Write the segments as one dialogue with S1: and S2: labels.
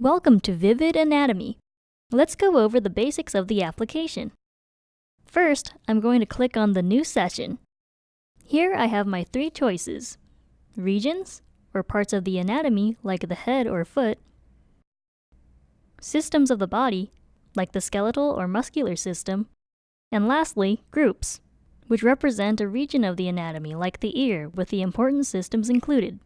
S1: Welcome to VIVED Anatomy. Let's go over the basics of the application. First, I'm going to click on the New Session. Here I have my three choices: regions, or parts of the anatomy like the head or foot; systems of the body, like the skeletal or muscular system; and lastly, groups, which represent a region of the anatomy like the ear with the important systems included.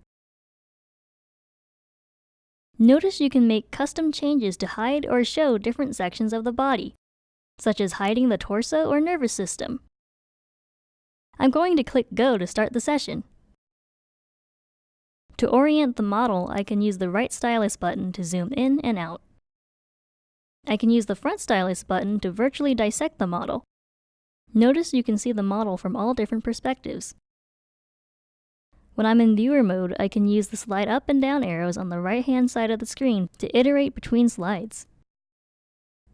S1: Notice you can make custom changes to hide or show different sections of the body, such as hiding the torso or nervous system. I'm going to click Go to start the session. To orient the model, I can use the right stylus button to zoom in and out. I can use the front stylus button to virtually dissect the model. Notice you can see the model from all different perspectives. When I'm in viewer mode, I can use the slide up and down arrows on the right-hand side of the screen to iterate between slides.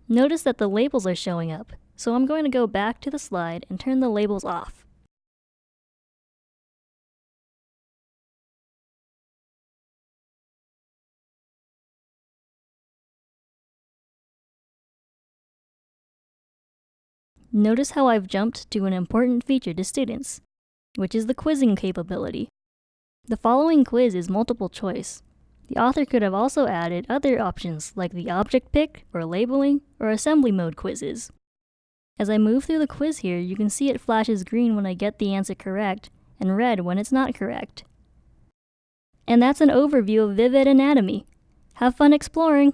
S1: Notice that the labels are showing up, so I'm going to go back to the slide and turn the labels off. Notice how I've jumped to an important feature to students, which is the quizzing capability. The following quiz is multiple choice. The author could have also added other options like the object pick, or labeling, or assembly mode quizzes. As I move through the quiz here, you can see it flashes green when I get the answer correct, and red when it's not correct. And that's an overview of VIVED Anatomy. Have fun exploring!